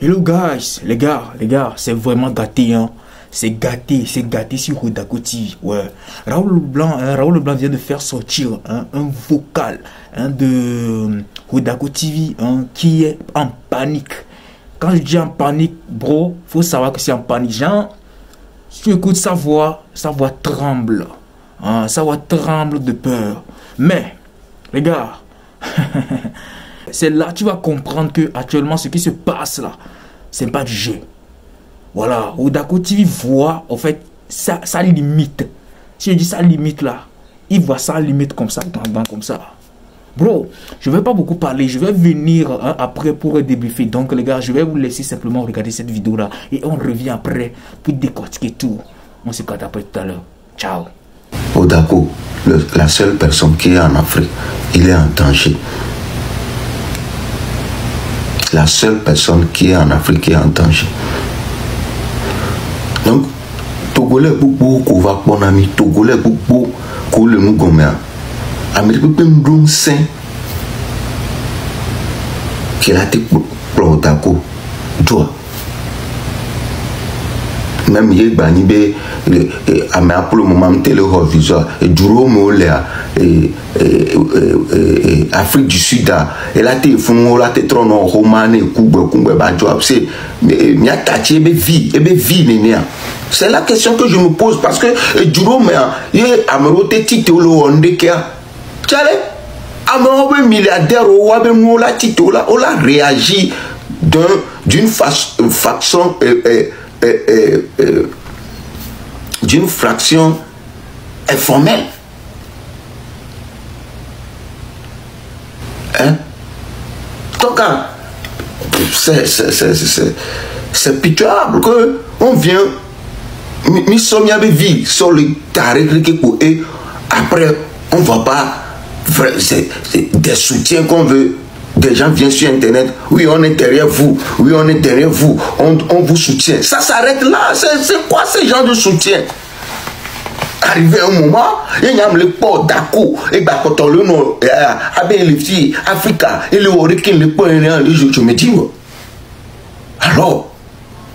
Hello guys, les gars, c'est vraiment gâté, hein. C'est gâté sur Hodako TV. Ouais. Raoul Leblanc vient de faire sortir un vocal de Hodako TV qui est en panique. Quand je dis en panique, bro, faut savoir que c'est en panique. Genre, si tu écoutes sa voix tremble. Hein, sa voix tremble de peur. Mais, les gars, c'est là que tu vas comprendre que actuellement ce qui se passe là, c'est pas du jeu. Voilà, Hodako TV voit en fait sa limite. Si je dis sa limite là, il voit sa limite comme ça, comme ça. Bro, je vais pas beaucoup parler, je vais venir après pour débriefer. Donc les gars, je vais vous laisser simplement regarder cette vidéo là et on revient après pour décortiquer tout. On se capte après tout à l'heure. Ciao. Hodako, la seule personne qui est en Afrique, il est en danger. La seule personne qui est en Afrique est en danger. Donc, Togolais beaucoup qu'on va bon ami, Togolais beaucoup qu'on le nous gomme. Amérique peut me donner sain. Qui a été pour Hodako, joie. Même hier, banibé, pour le moment, téléviseur, et Duro Moléa, Afrique du Sud, et là, tu es là, tu es trop non, Romane, Koube, Badjoab, c'est, Miatachi, vie, c'est la question que je me pose parce que Duro Moléa, il est à me roter Titolo, on dit qu'il y a, tchale, à me milliardaire, ou à me la Titola, on a réagi d'une façon, d'une fraction informelle. Hein? Donc, c'est pitoyable que on vient, nous sommes à vie sur le taré et après, on ne va pas c'est des soutiens qu'on veut. Des gens viennent sur internet, oui on est derrière vous, oui on est derrière vous, on vous soutient. Ça s'arrête là, c'est quoi ce genre de soutien? Arrivé un moment, il y a le port d'Ako, et bah quand on le nom, avec les filles, Africa, et le Horikin, le port, je me dis, alors,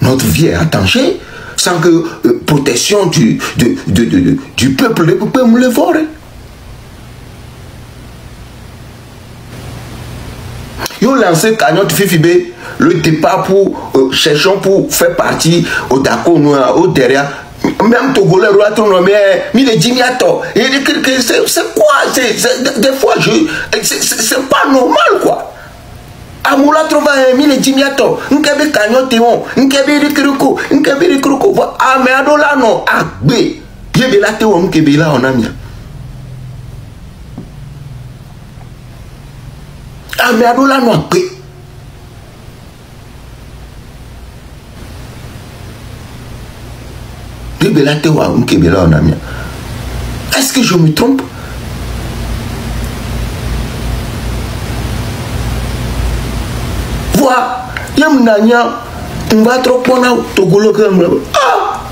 notre vie est en danger, sans que protection du peuple, le peuple me le vole. Ils ont lancé Cagnotte Fifibé, le départ pour cherchons pour faire partie au Dako, au derrière. Même Togolais, mais il est dignato. C'est quoi? Des fois, c'est pas normal quoi. Amoula trouve un dignato. Nkebe Cagnotte, Nkebe Rikuruko, Nkebe Rikuruko. Ah, mais adola non, ah, B. Yebela Théo, Nkebe là, on a mis. Ah mais alors là non est-ce que je me trompe? Voilà, on va trop prendre Togolo comme ah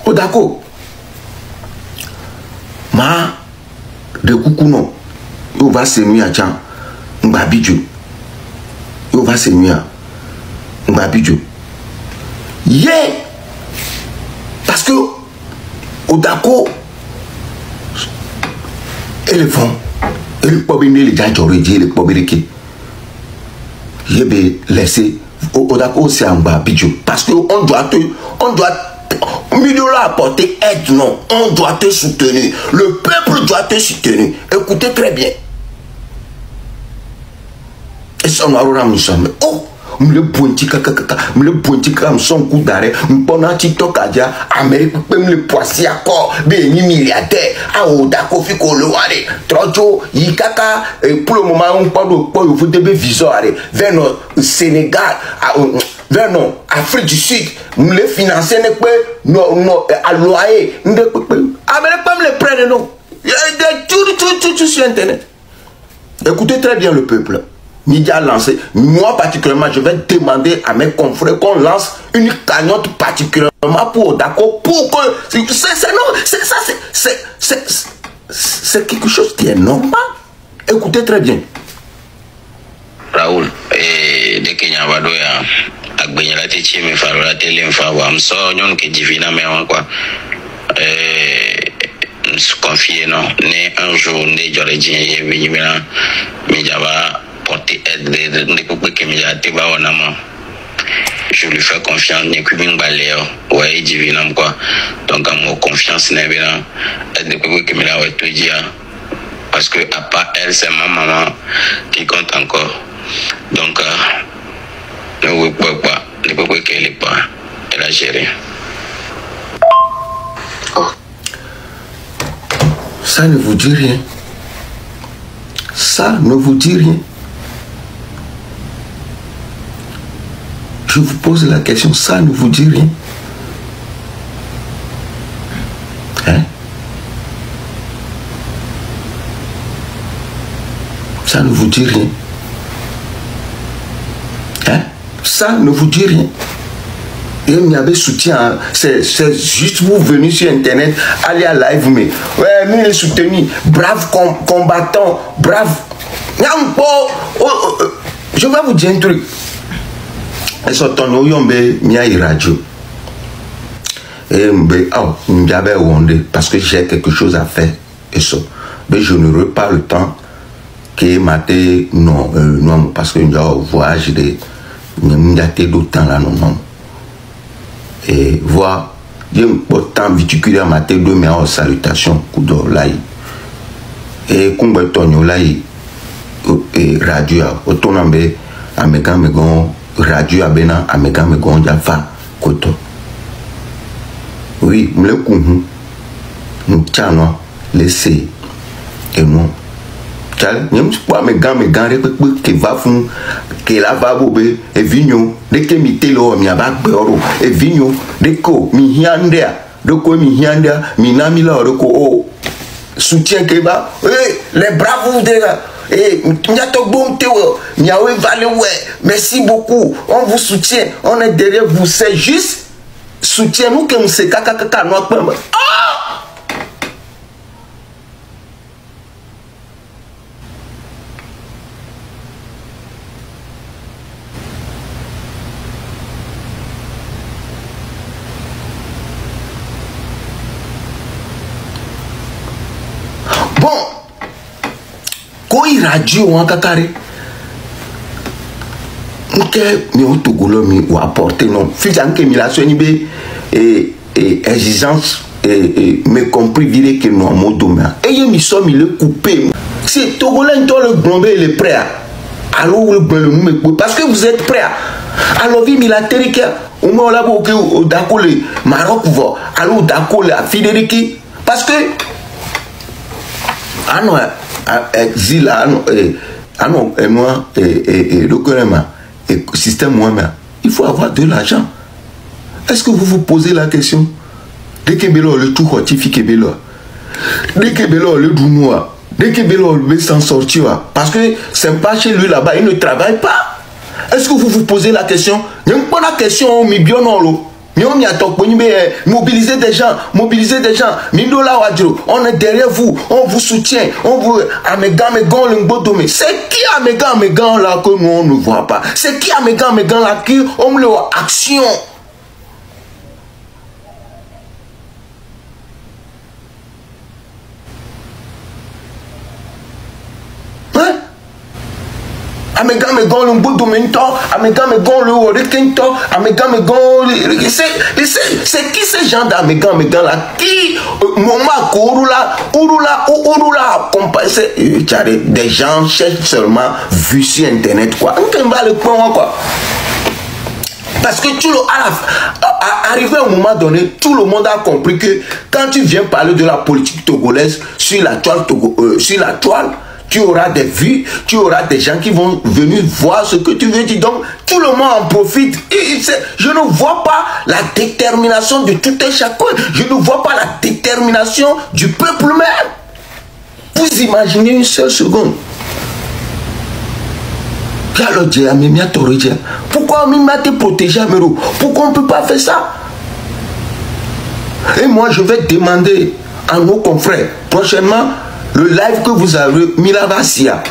Hodako ma de coucou non on va se mieux à Tchan Mbabidjo. On va se mieux. Mbabidjo. Yeah! Parce que Hodako et le fond, et le problème les gens qui auraient dit le problème qui je vais laisser Hodako c'est en Mbabidjo. Parce que on doit milieu là apporter aide, non. On doit te soutenir. Le peuple doit te soutenir. Écoutez très bien. Et ça, on a nous sommes. Oh, le pointika, le pointika, son coup d'arrêt, pendant TikTok, Amérique, même le poisson à corps, béni milliardaire, à Hodako, Fiko, le Ware, Trocho, Yikaka, et pour le moment, on parle de quoi, il faut des viseurs, vers le Sénégal, vers non, Afrique du Sud, nous les financer, non, à loyer, Amérique, même les prennent, non. Il y a tout sur Internet. Écoutez très bien le peuple. Média lancé. Moi particulièrement, je vais demander à mes confrères qu'on lance une cagnotte particulièrement pour Hodako pour que c'est quelque chose qui est normal. Écoutez très bien. Raoul, et dès qu'il y a un badoya, agbenye la tichi me faro la télé me faro am so nyon ke divina me wan quoi. Se confier non, né un jour né j'aurais dit et venu maintenant mais j'avais porté aide de couper que me a été ba wanama. Je lui fais confiance, n'est que bien baléo, ouais divina quoi. Donc à moi confiance n'est bien aide de couper que me la ouais tout dire parce que à part elle c'est ma maman qui compte encore. Donc ne peux pas qu'elle est pas, elle a géré. Oh. Ça ne vous dit rien. Ça ne vous dit rien. Je vous pose la question, ça ne vous dit rien. Hein? Ça ne vous dit rien. Hein? Ça ne vous dit rien. Et il y avait soutien, c'est juste vous venir sur internet, aller à live, mais ouais, nous les soutenir, brave combattant, brave. Je vais vous dire un truc. Et sur ton oyombe, il y a une radio. Et j'avais wondé parce que j'ai quelque chose à faire. Et ça, mais je n'aurai pas le temps que maté non, parce que j'ai un voyage de d'autant là non. Et voir j'ai un temps viticulaire maté de mes salutations kudo là et kumbe tonyo là et radio autonome amega megon radio abena amega megon java koto oui me le kuhu n'tano laisser et non nyem pas me gan que va fun que la va bobe e vigno de que mi telo mi aba gboro e vigno de ko mi hiandea de ko mi hiandea mi na mi la de ko o soutien que ba les bravos de et nyato bon teo mi awe vale ouais merci beaucoup on vous soutient on est derrière vous c'est juste soutien nous que on se kaka no pa radio en kakare ok mi o togolo mi ou apporter non fijan que mi la so ni be et exigence et me compris dire que non mon domaine et je mi so mi le couper c'est togolais dans le blombe il est prêt alors le blombe parce que vous êtes prêt alors vi mi la terika au moins là pour que d'accord le Maroc va alors d'accord la Fidériki parce que ah non exil et moi et le gouvernement et système moi-même il faut avoir de l'argent. Est-ce que vous vous posez la question dès que Bélo le tout hortifique Bélo dès que Bélo le dounois dès que Bélo veut s'en sortir parce que c'est pas chez lui là-bas il ne travaille pas. Est-ce que vous vous posez la question? Il n'y a pas la question mais bien non mobiliser des gens, on est derrière vous, on vous soutient, on vous c'est qui Amégan là que nous on ne voit pas, c'est qui Amégan là qui on le action. Amégan le bout Amégan le requinto, Amégan c'est qui ces gens d'Amégan là qui moment Ouroula compenser des gens cherchent seulement vu sur internet quoi. On va le prendre quoi. Parce que arrivé à un moment donné, tout le monde a compris que quand tu viens parler de la politique togolaise sur la toile, tu auras des vues, tu auras des gens qui vont venir voir ce que tu veux dire. Donc, tout le monde en profite. Je ne vois pas la détermination de tout un chacun. Je ne vois pas la détermination du peuple même. Vous imaginez une seule seconde. Pourquoi on m'a été protégé à Mero? Pourquoi on ne peut pas faire ça? Et moi, je vais demander à nos confrères, prochainement, le live que vous avez, Milavassia,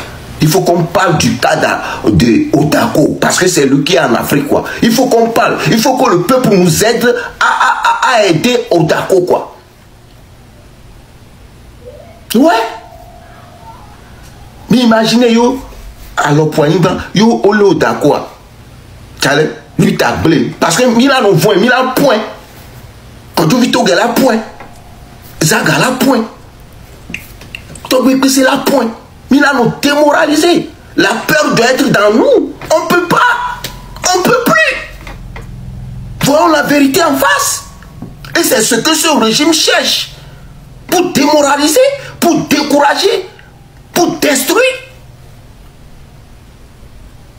Il faut qu'on parle du cas de Odako, parce que c'est lui qui est en Afrique, quoi. Il faut qu'on parle. Il faut que le peuple nous aide à aider Odako, quoi. Ouais. Mais imaginez, yo, alors, point, yo, ole Odako, Tchale, lui t'a blé. Parce que Milan, on voit, Milan, point. Quand tu vis, tu as point. Zaga, la point. C'est la point. Milan nous démoralisé. La peur doit être dans nous. On ne peut pas. On ne peut plus. Voyons la vérité en face. Et c'est ce que ce régime cherche. Pour démoraliser, pour décourager, pour détruire.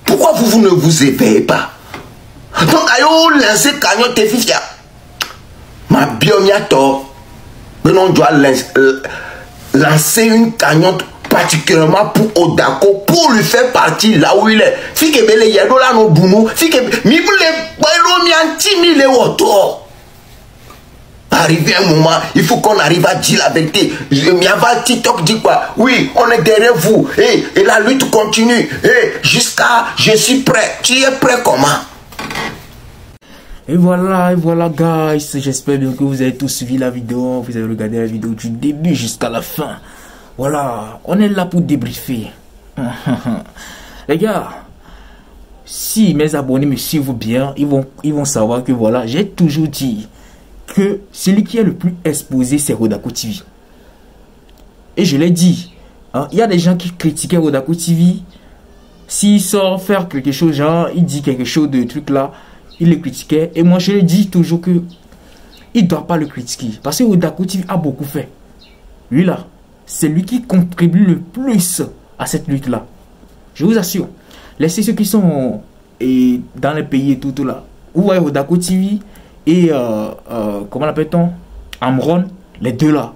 Pourquoi vous ne vous éveillez pas? Donc, ayo lancer cagnotte et fifia. Ma biomiato. Mais on doit lancer une cagnotte particulièrement pour Odako, pour lui faire partie là où il est. Fike bele yedo la no bunu, fike mi bule boylo mi anti le woto. Arrivé un moment, il faut qu'on arrive à dire la vérité. Miava TikTok dit quoi? Oui, on est derrière vous. Et la lutte continue. Jusqu'à je suis prêt. Tu es prêt comment? Et voilà, guys, j'espère bien que vous avez tous suivi la vidéo, vous avez regardé la vidéo du début jusqu'à la fin. Voilà, on est là pour débriefer. Les gars, si mes abonnés me suivent bien, ils vont savoir que voilà, j'ai toujours dit que celui qui est le plus exposé, c'est Odako TV. Et je l'ai dit, hein, il y a des gens qui critiquaient Odako TV. S'il sort faire quelque chose, genre, il dit quelque chose de truc là, il le critiquait. Et moi, je lui dis toujours que il ne doit pas le critiquer. Parce que Odako TV a beaucoup fait. Lui là, c'est lui qui contribue le plus à cette lutte-là. Je vous assure. Laissez ceux qui sont dans les pays et tout là. Vous voyez Odako TV et comment l'appelle-t-on, Amron, les deux là.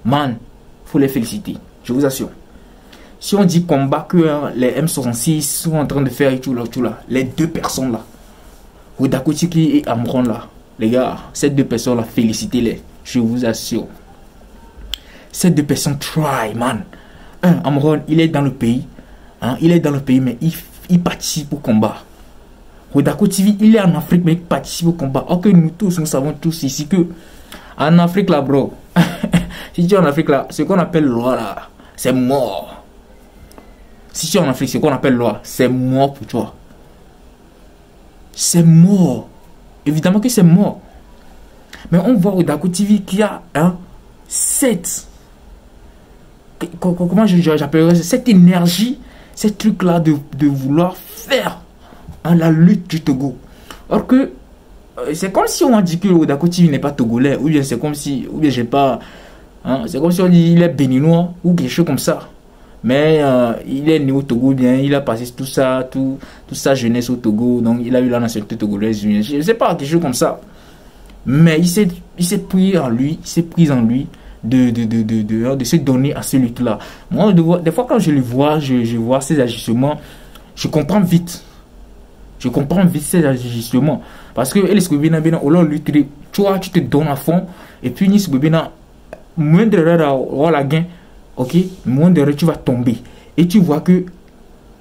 Man, faut les féliciter. Je vous assure. Si on dit combat que les M66 sont en train de faire et tout là, les deux personnes là. Odako TV et Amron là. Les gars, ces deux personnes là, félicitez-les. Je vous assure. Ces deux personnes try, man. Amron, il est dans le pays. Hein, il est dans le pays, mais il participe au combat. Odako TV, il est en Afrique, mais il participe au combat. Ok, nous tous, nous savons tous ici que en Afrique là, bro. Si tu es en Afrique là, ce qu'on appelle loi là, c'est mort. Si tu es en Afrique, ce qu'on appelle loi, c'est mort pour toi. C'est mort. Évidemment que c'est mort. Mais on voit Odako TV qui a comment j'appellerais cette énergie, ce truc là de vouloir faire la lutte du Togo. Or que c'est comme si on dit que Odako TV n'est pas togolais, ou bien c'est comme si, ou bien j'ai pas, c'est comme si on dit il est béninois ou quelque chose comme ça. Mais il est né au Togo, bien il a passé toute sa jeunesse au Togo, donc il a eu la nationalité togolaise. Je ne sais pas, quelque chose comme ça. Mais il s'est pris en lui, de se donner à ce lutte-là. Moi, des fois, quand je le vois, je vois ses agissements, je comprends vite. Je comprends vite ses agissements. Parce que tu vois, tu te donnes à fond, et puis moins de erreur la gain, ok, moins d'erreur tu vas tomber. Et tu vois que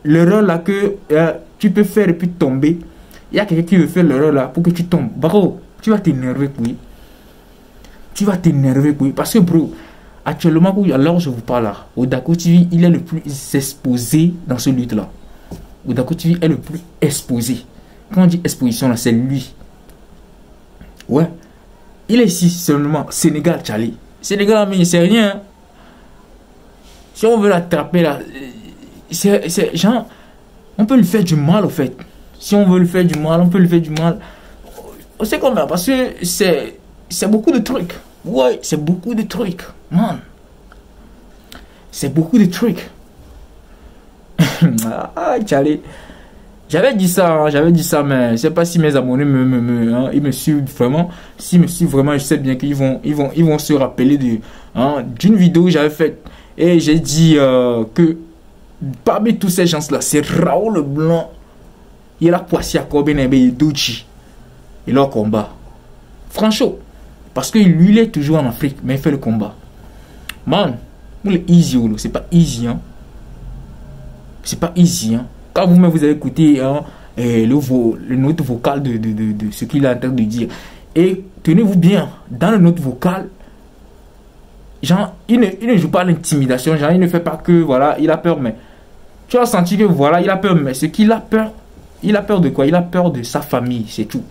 l'erreur là que tu peux faire et puis tomber, il y a quelqu'un qui veut faire l'erreur là pour que tu tombes. Bro, tu vas t'énerver, oui. Tu vas t'énerver, oui. Parce que, bro, actuellement, alors je vous parle là, Odako TV, il est le plus exposé dans ce lutte-là. Odako TV est le plus exposé. Quand on dit exposition, là, c'est lui. Ouais. Il est ici seulement, Sénégal, Charlie. Sénégal, mais c'est rien. Si on veut l'attraper, là, c'est genre, on peut lui faire du mal, au fait. Si on veut lui faire du mal, on peut lui faire du mal. C'est comme ça, parce que c'est beaucoup de trucs. Ouais, c'est beaucoup de trucs, man. C'est beaucoup de trucs. Ah, Charlie. J'avais dit ça, mais je sais pas si mes abonnés ils me suivent vraiment. S'ils me suivent vraiment, je sais bien qu'ils vont se rappeler d'une vidéo que j'avais faite. Et j'ai dit que parmi tous ces gens-là, c'est Raoul Leblanc. Il a Poissi à Kobenebe et Douchi. Et leur combat. Franchement. Parce que lui, il est toujours en Afrique, mais il fait le combat. Man, c'est pas easy, hein. C'est pas easy. Hein. Quand vous-même vous avez écouté hein, le note vocal de ce qu'il est en train de dire. Et tenez-vous bien, dans le note vocal, genre, il ne joue pas l'intimidation, genre, il ne fait pas que, voilà, il a peur, mais tu as senti que, voilà, il a peur, mais ce qu'il a peur de quoi? Il a peur de sa famille, c'est tout.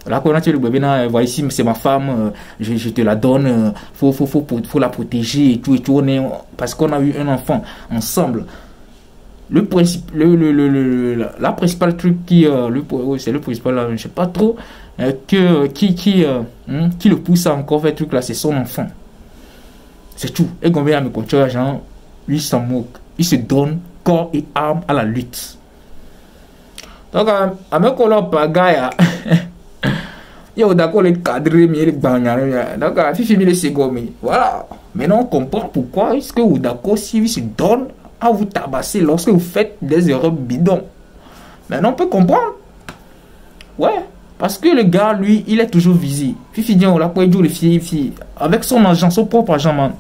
Là, quand on a tué le bébé, voilà, ici, c'est ma femme, je te la donne, faut la protéger et tout, parce qu'on a eu un enfant ensemble. La principale truc qui, c'est le principal, je sais pas trop, qui le pousse à encore faire truc là, c'est son enfant. C'est tout. Et combien à mes coachs, genre, lui s'en moque. Il se donne corps et âme à la lutte. Donc, à mes collègues, pagaya, il y a d'accord les cadres, mais les bannières. Donc, il fait les secondes. Voilà. Maintenant, on comprend pourquoi est-ce que Oudako, s'il se donne à vous tabasser lorsque vous faites des erreurs bidons. Maintenant, on peut comprendre. Ouais. Parce que le gars, lui, il est toujours visé. Fifi dit, on l'a pas dit, les filles, avec son argent, son propre argent, man.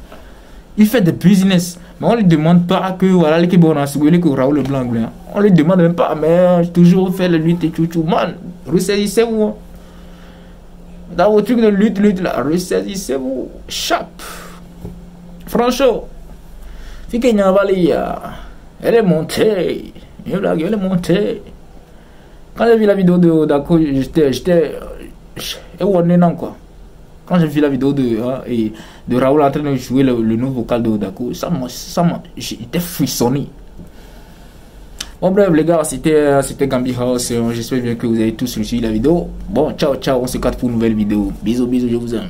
Il fait des business. Mais on ne lui demande pas que, voilà, les Kébons a soulevé que Raoul le blanc. On ne lui demande même pas, mais toujours fait la lutte et tout. Man, ressaisissez-vous. Dans vos trucs de lutte, là, ressaisissez-vous. Chape. Franchement. Fifi Nyavalia, elle est montée. Elle est montée. Quand j'ai vu la vidéo de Dako, j'étais quoi. Quand j'ai vu la vidéo de Raoul en train de jouer le nouveau vocal de Dako, j'étais frissonné. Bon bref les gars, c'était Gambi House. J'espère bien que vous avez tous suivi la vidéo. Bon, ciao, on se capte pour une nouvelle vidéo. Bisous, je vous aime.